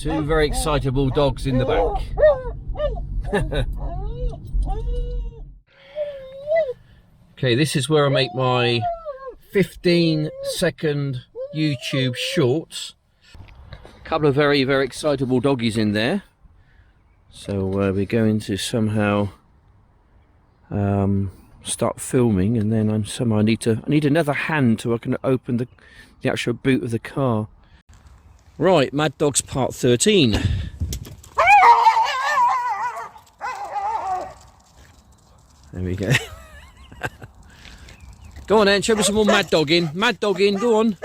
Two very excitable dogs in the back. Okay, this is where I make my 15-second YouTube shorts. A couple of very, very excitable doggies in there. So we're going to somehow start filming, and then I need another hand so I can open the actual boot of the car. Right, Mad Dogs Part 13. There we go. Go on then, show me some more mad dogging. Mad dogging, go on.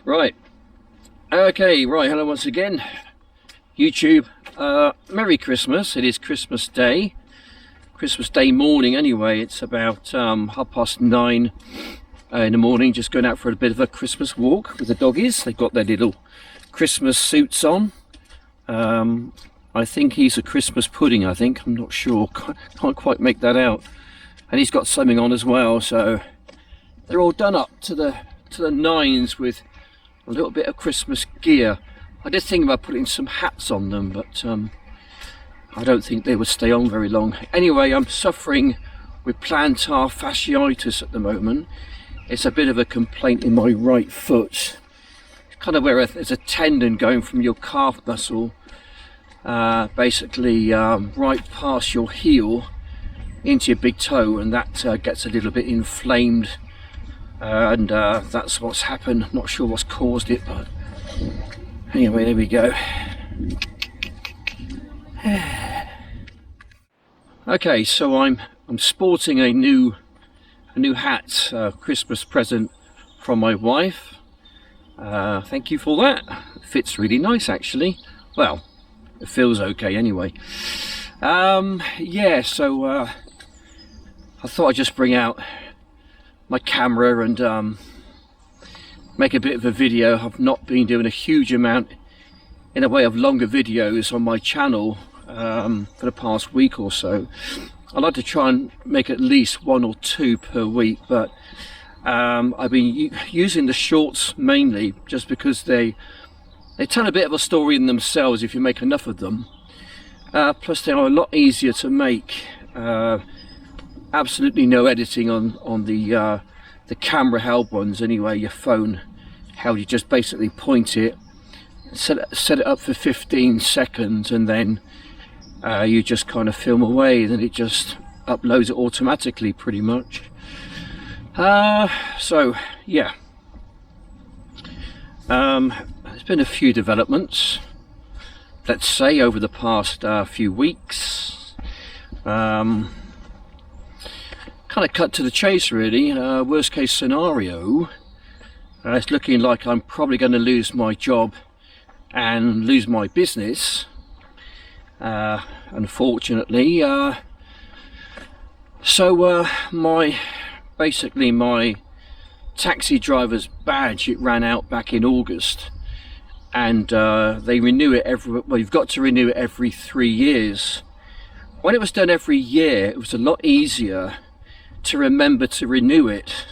Right. Okay, right, hello once again. YouTube. Merry Christmas. It is Christmas Day. Christmas Day morning anyway. It's about 9:30 in the morning. Just going out for a bit of a Christmas walk with the doggies. They've got their little Christmas suits on. I think he's a Christmas pudding, I think. I'm not sure. Can't quite make that out. And he's got something on as well, so they're all done up to the nines with a little bit of Christmas gear. I did think about putting some hats on them, but I don't think they would stay on very long. Anyway, I'm suffering with plantar fasciitis at the moment. It's a bit of a complaint in my right foot. It's kind of where there's a tendon going from your calf muscle, basically right past your heel into your big toe, and that gets a little bit inflamed, and that's what's happened. I'm not sure what's caused it, but anyway, there we go. Okay, so I'm sporting a new hat, Christmas present from my wife. Thank you for that. It fits really nice, actually. Well, it feels okay anyway. Yeah, so I thought I'd just bring out my camera and make a bit of a video. I've not been doing a huge amount in the way of longer videos on my channel for the past week or so. I like to try and make at least 1 or 2 per week, but I've been using the shorts mainly just because they tell a bit of a story in themselves if you make enough of them. Plus they are a lot easier to make. Absolutely no editing on the camera held ones anyway. Your phone held, you just basically point it, set it up for 15 seconds, and then you just kind of film away, then it just uploads it automatically pretty much. So yeah, there's been a few developments, let's say, over the past few weeks. Kind of cut to the chase really. Worst case scenario, it's looking like I'm probably going to lose my job and lose my business, unfortunately. So basically my taxi driver's badge, it ran out back in August, and they renew it well, you've got to renew it every 3 years. When it was done every year, it was a lot easier to remember to renew it.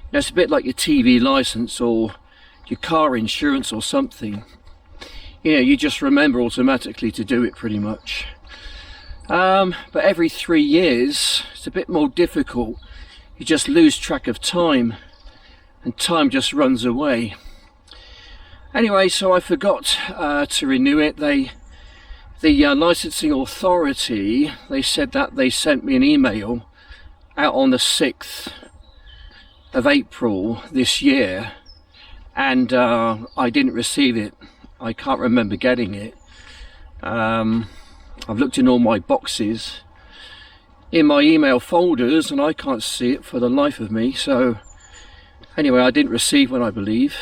You know, it's a bit like your TV license or your car insurance or something. You know, you just remember automatically to do it pretty much. But every 3 years, it's a bit more difficult. You just lose track of time, and time just runs away. Anyway, so I forgot to renew it. The licensing authority, they said that they sent me an email out on the 6th of April this year, and I didn't receive it. I can't remember getting it. I've looked in all my boxes in my email folders and I can't see it for the life of me. So anyway, I didn't receive one, I believe,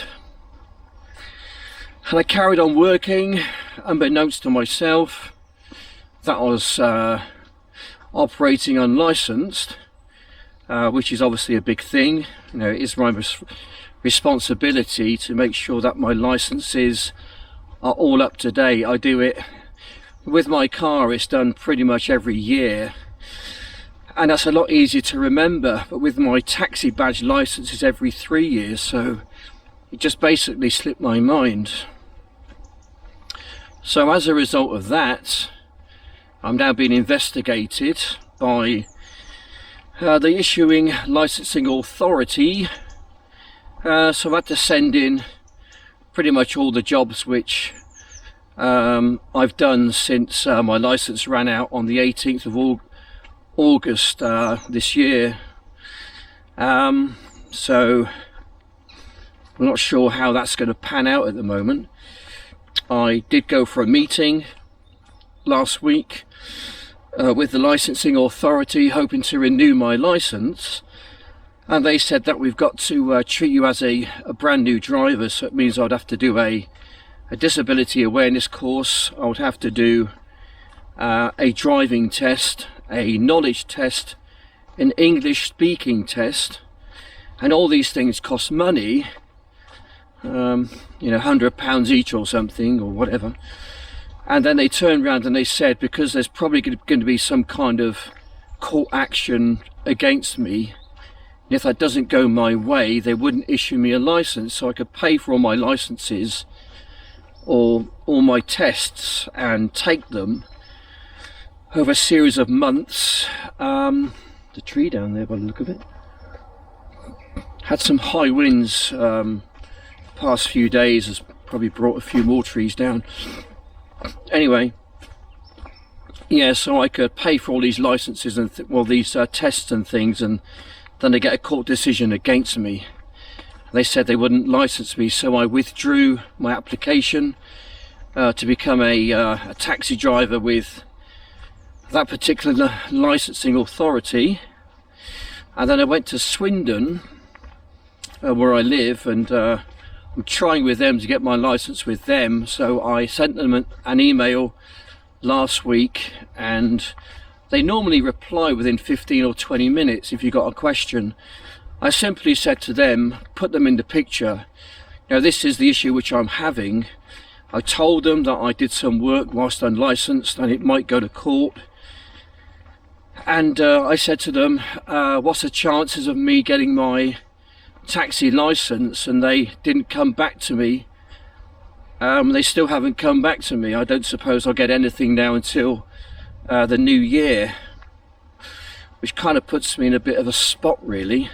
and I carried on working unbeknownst to myself that I was operating unlicensed, which is obviously a big thing. You know, it is my responsibility to make sure that my licenses are all up to date. I do it with my car, it's done pretty much every year, and that's a lot easier to remember. But with my taxi badge license, it's every 3 years, so it just basically slipped my mind. So as a result of that, I'm now being investigated by the issuing licensing authority. So I've had to send in pretty much all the jobs which I've done since my license ran out on the 18th of August this year. So I'm not sure how that's going to pan out at the moment. I did go for a meeting last week with the licensing authority, hoping to renew my license, and they said that we've got to treat you as a brand new driver. So it means I'd have to do a disability awareness course, I would have to do a driving test, a knowledge test, an English speaking test, and all these things cost money, you know, £100 each or something or whatever. And then they turned around and they said, because there's probably going to be some kind of court action against me, and if that doesn't go my way, they wouldn't issue me a license. So I could pay for all my licenses or all my tests and take them over a series of months. The tree down there, by the look of it, had some high winds past few days, has probably brought a few more trees down. Anyway, yeah, so I could pay for all these licenses and these tests and things, and then they get a court decision against me. They said they wouldn't license me, so I withdrew my application to become a taxi driver with that particular licensing authority. And then I went to Swindon, where I live, and I'm trying with them to get my license with them. So I sent them an email last week, and they normally reply within 15 or 20 minutes if you've got a question. I simply said to them, put them in the picture, now this is the issue which I'm having. I told them that I did some work whilst unlicensed and it might go to court. And I said to them, what's the chances of me getting my taxi license? And they didn't come back to me. They still haven't come back to me. I don't suppose I'll get anything now until the new year, which kind of puts me in a bit of a spot, really.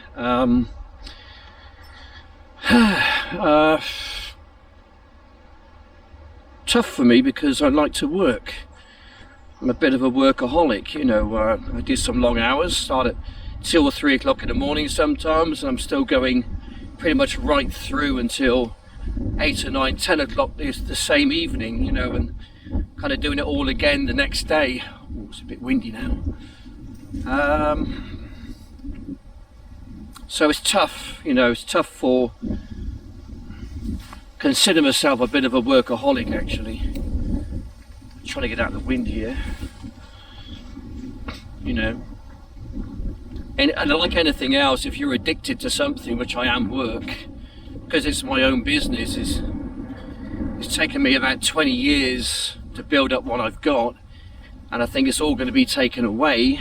Tough for me because I like to work. I'm a bit of a workaholic, you know. I do some long hours, start at 2 or 3 o'clock in the morning sometimes, and I'm still going pretty much right through until 8 or 9, 10 o'clock the same evening, you know, and kind of doing it all again the next day. Oh, it's a bit windy now. So it's tough, you know, it's tough for, consider myself a bit of a workaholic actually. I'm trying to get out of the wind here, you know. And like anything else, if you're addicted to something, which I am, work, because it's my own business, it's taken me about 20 years to build up what I've got, and I think it's all going to be taken away.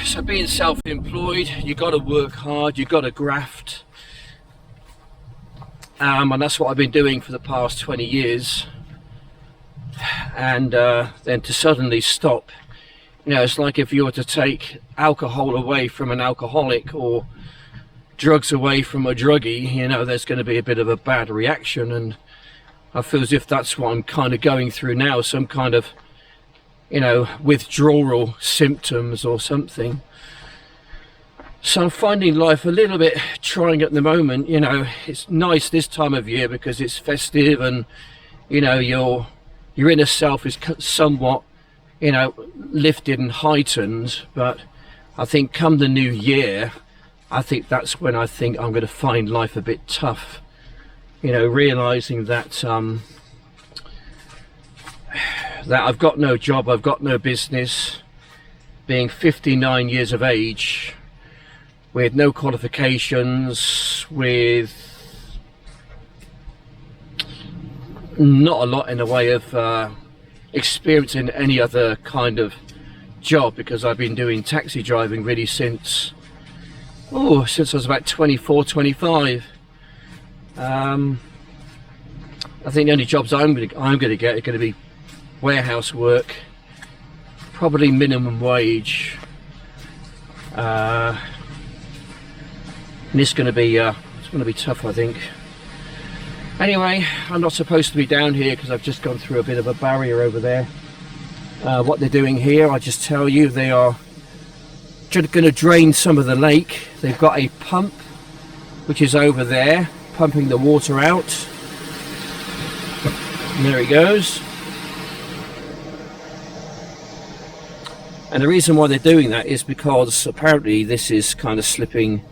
So being self-employed, you got to work hard, you got to graft, and that's what I've been doing for the past 20 years. And then to suddenly stop, you know, it's like if you were to take alcohol away from an alcoholic or drugs away from a druggie, you know, there's going to be a bit of a bad reaction, and I feel as if that's what I'm kind of going through now, some kind of, you know, withdrawal symptoms or something. So I'm finding life a little bit trying at the moment. You know, it's nice this time of year because it's festive, and you know, your inner self is somewhat, you know, lifted and heightened. But I think come the new year, I think that's when I think I'm going to find life a bit tough, you know, realizing that that I've got no job, I've got no business, being 59 years of age, with no qualifications, with not a lot in the way of experience in any other kind of job, because I've been doing taxi driving really since I was about 24, 25. I think the only jobs I'm gonna get are gonna be warehouse work, probably minimum wage, and it's gonna be tough, I think. Anyway, I'm not supposed to be down here because I've just gone through a bit of a barrier over there. What they're doing here, I just tell you, they are going to drain some of the lake. They've got a pump which is over there pumping the water out, and there it goes. And the reason why they're doing that is because apparently this is kind of slipping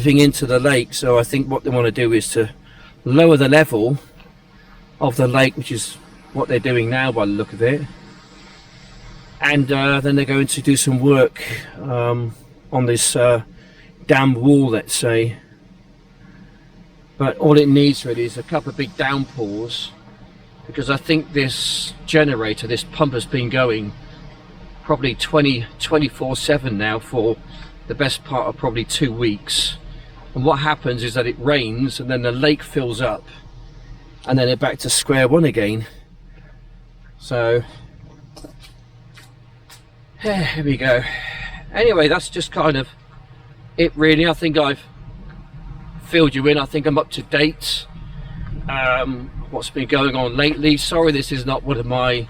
into the lake. So I think what they want to do is to lower the level of the lake, which is what they're doing now by the look of it. And then they're going to do some work on this dam wall, let's say. But all it needs really is a couple of big downpours, because I think this generator, this pump, has been going probably 24/7 now for the best part of probably 2 weeks. And what happens is that it rains and then the lake fills up and then they're back to square one again. So here we go. Anyway, that's just kind of it really. I think I've filled you in. I think I'm up to date. What's been going on lately. Sorry this is not one of my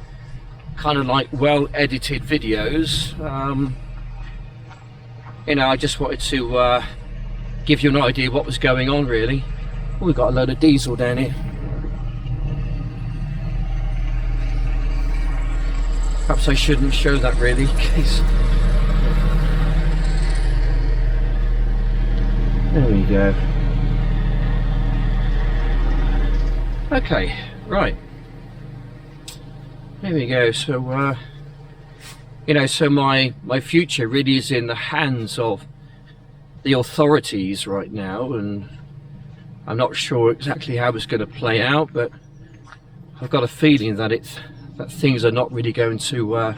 kind of like well edited videos. You know, I just wanted to give you an idea what was going on really. Oh, we've got a load of diesel down here. Perhaps I shouldn't show that really, in case. There we go. Okay, right. There we go. So you know, so my future really is in the hands of the authorities right now, and I'm not sure exactly how it's going to play out, but I've got a feeling that that things are not really going to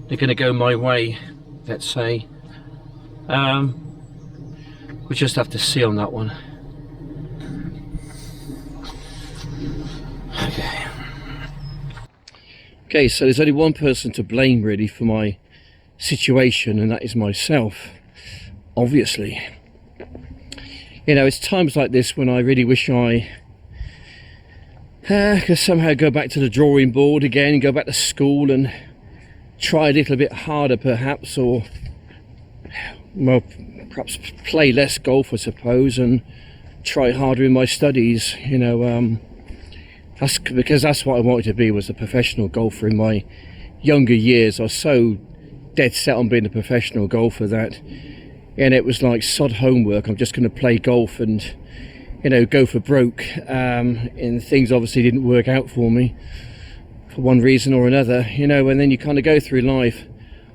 they're going to go my way, let's say. We'll just have to see on that one. Okay, so there's only one person to blame really for my situation, and that is myself, obviously. You know, it's times like this when I really wish I could somehow go back to the drawing board again, go back to school and try a little bit harder perhaps, or well, perhaps play less golf I suppose, and try harder in my studies, you know. That's because that's what I wanted to be, was a professional golfer in my younger years. I was so dead set on being a professional golfer that, and it was like sod homework, I'm just going to play golf and, you know, go for broke. And things obviously didn't work out for me for one reason or another, you know. And then you kind of go through life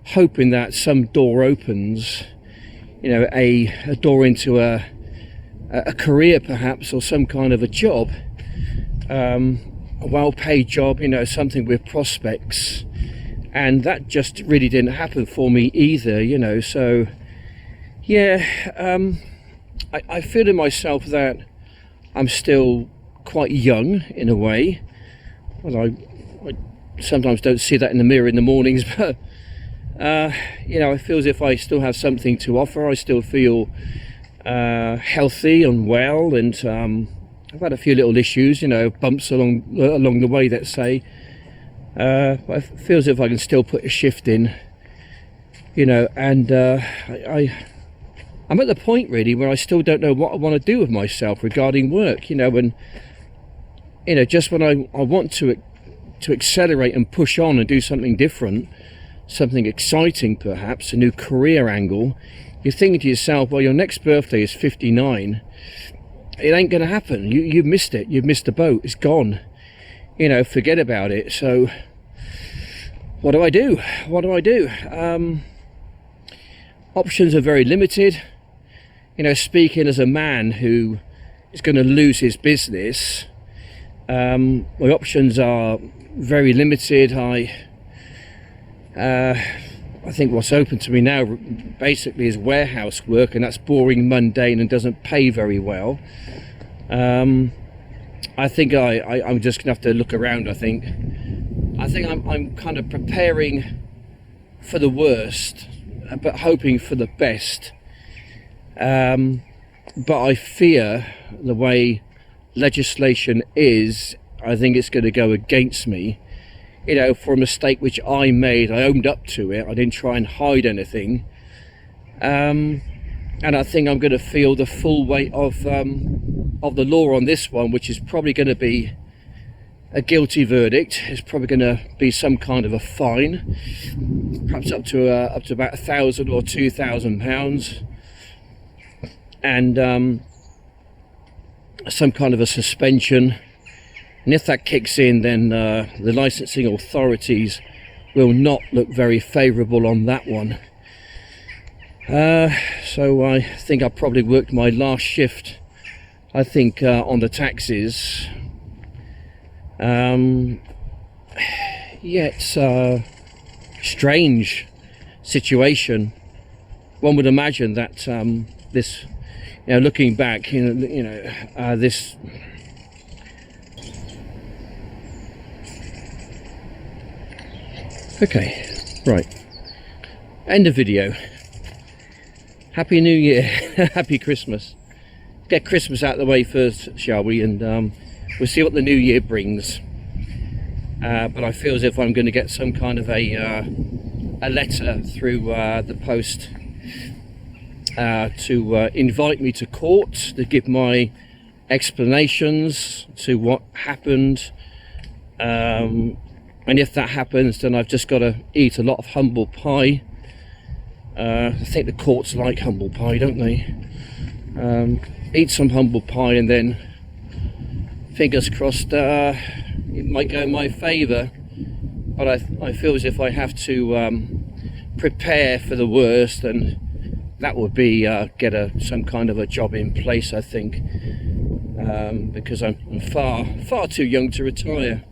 hoping that some door opens, you know, a door into a career perhaps, or some kind of a job, a well-paid job, you know, something with prospects. And that just really didn't happen for me either, you know. So yeah, I feel in myself that I'm still quite young in a way. Well, I sometimes don't see that in the mirror in the mornings, but you know, I feel as if I still have something to offer. I still feel healthy and well, and I've had a few little issues, you know, bumps along the way, let's say. But I feel as if I can still put a shift in, you know, and I'm at the point really where I still don't know what I want to do with myself regarding work, you know. And you know, just when I want to accelerate and push on and do something different, something exciting perhaps, a new career angle, you're thinking to yourself, well, your next birthday is 59, it ain't gonna happen. You've missed it. You've missed the boat. It's gone, you know. Forget about it. So what do I do? What do I do? Options are very limited, you know. Speaking as a man who is going to lose his business, my options are very limited. I think what's open to me now basically is warehouse work, and that's boring, mundane, and doesn't pay very well. I think I'm just gonna have to look around. I think I'm kind of preparing for the worst, but hoping for the best. But I fear the way legislation is, I think it's going to go against me. You know, for a mistake which I made, I owned up to it. I didn't try and hide anything. And I think I'm going to feel the full weight of the law on this one, which is probably going to be a guilty verdict. It's probably going to be some kind of a fine, perhaps up to about £1,000 or £2,000, and some kind of a suspension. And if that kicks in, then the licensing authorities will not look very favourable on that one. So I think I probably worked my last shift, I think, on the taxis. Yeah, it's a strange situation. One would imagine that this, you know, looking back, this. Okay, right. End of video. Happy New Year. Happy Christmas. Get Christmas out of the way first, shall we? And we'll see what the new year brings. But I feel as if I'm going to get some kind of a letter through the post to invite me to court, to give my explanations to what happened. And if that happens, then I've just got to eat a lot of humble pie. I think the courts like humble pie, don't they? Eat some humble pie, and then fingers crossed it might go in my favour. But I feel as if I have to prepare for the worst, and that would be get some kind of a job in place, I think, because I'm far too young to retire.